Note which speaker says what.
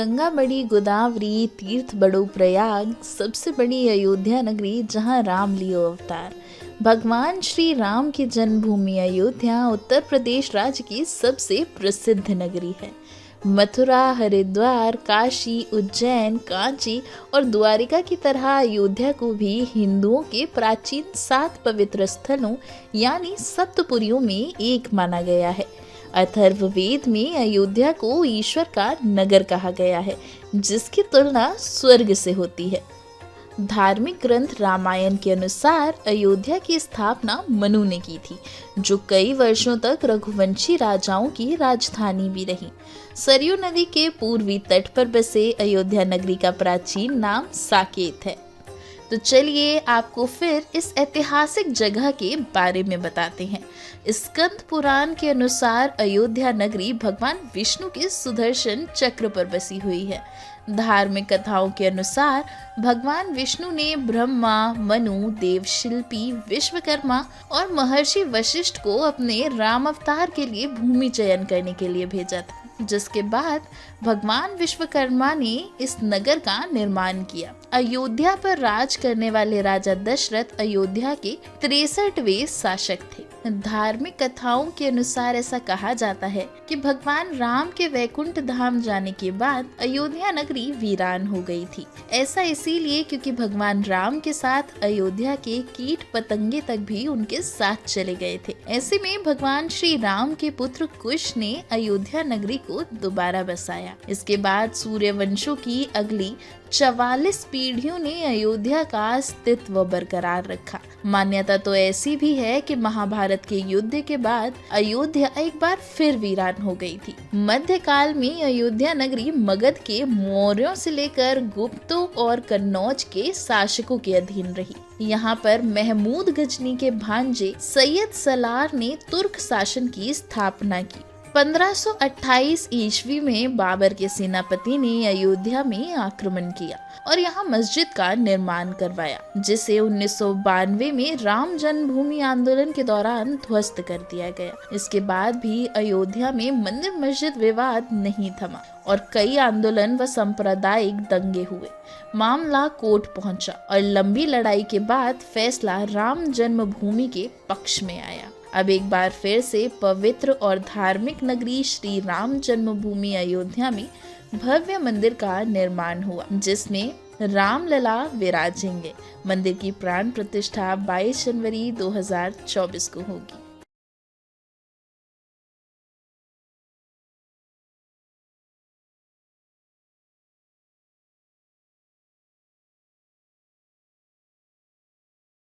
Speaker 1: गंगा बड़ी गोदावरी तीर्थ बड़ो प्रयाग, सबसे बड़ी अयोध्या नगरी जहां राम लियो अवतार। भगवान श्री राम की जन्मभूमि अयोध्या उत्तर प्रदेश राज्य की सबसे प्रसिद्ध नगरी है। मथुरा, हरिद्वार, काशी, उज्जैन, कांची और द्वारिका की तरह अयोध्या को भी हिंदुओं के प्राचीन 7 पवित्र स्थलों यानी सप्तपुरियों में एक माना गया है। अथर्ववेद में अयोध्या को ईश्वर का नगर कहा गया है, जिसकी तुलना स्वर्ग से होती है। धार्मिक ग्रंथ रामायण के अनुसार अयोध्या की स्थापना मनु ने की थी, जो कई वर्षों तक रघुवंशी राजाओं की राजधानी भी रही। सरयू नदी के पूर्वी तट पर बसे अयोध्या नगरी का प्राचीन नाम साकेत है। तो चलिए आपको फिर इस ऐतिहासिक जगह के बारे में बताते हैं। स्कंद पुराण के अनुसार अयोध्या नगरी भगवान विष्णु के सुदर्शन चक्र पर बसी हुई है। धार्मिक कथाओं के अनुसार भगवान विष्णु ने ब्रह्मा, मनु, देवशिल्पी, विश्वकर्मा और महर्षि वशिष्ठ को अपने राम अवतार के लिए भूमि चयन करने के लिए भेजा था, जिसके बाद भगवान विश्वकर्मा ने इस नगर का निर्माण किया। अयोध्या पर राज करने वाले राजा दशरथ अयोध्या के 63वें शासक थे। धार्मिक कथाओं के अनुसार ऐसा कहा जाता है कि भगवान राम के वैकुंठ धाम जाने के बाद अयोध्या नगरी वीरान हो गई थी। ऐसा इसीलिए क्योंकि भगवान राम के साथ अयोध्या के कीट पतंगे तक भी उनके साथ चले गए थे। ऐसे में भगवान श्री राम के पुत्र कुश ने अयोध्या नगरी को दोबारा बसाया। इसके बाद सूर्यवंशों की अगली 44 पीढ़ियों ने अयोध्या का अस्तित्व बरकरार रखा। मान्यता तो ऐसी भी है कि महाभारत के युद्ध के बाद अयोध्या एक बार फिर वीरान हो गई थी। मध्यकाल में अयोध्या नगरी मगध के मौर्यों से लेकर गुप्तों और कन्नौज के शासकों के अधीन रही। यहाँ पर महमूद गजनी के भांजे सैयद सलार ने तुर्क शासन की स्थापना की। 1528 ईस्वी में बाबर के सेनापति ने अयोध्या में आक्रमण किया और यहाँ मस्जिद का निर्माण करवाया, जिसे 1992 में राम जन्मभूमि आंदोलन के दौरान ध्वस्त कर दिया गया। इसके बाद भी अयोध्या में मंदिर मस्जिद विवाद नहीं थमा और कई आंदोलन व सांप्रदायिक दंगे हुए। मामला कोर्ट पहुंचा और लंबी लड़ाई के बाद फैसला राम जन्मभूमि के पक्ष में आया। अब एक बार फिर से पवित्र और धार्मिक नगरी श्री राम जन्मभूमि अयोध्या में भव्य मंदिर का निर्माण हुआ, जिसमें रामलला विराजेंगे। मंदिर की प्राण प्रतिष्ठा 22 जनवरी 2024 को होगी।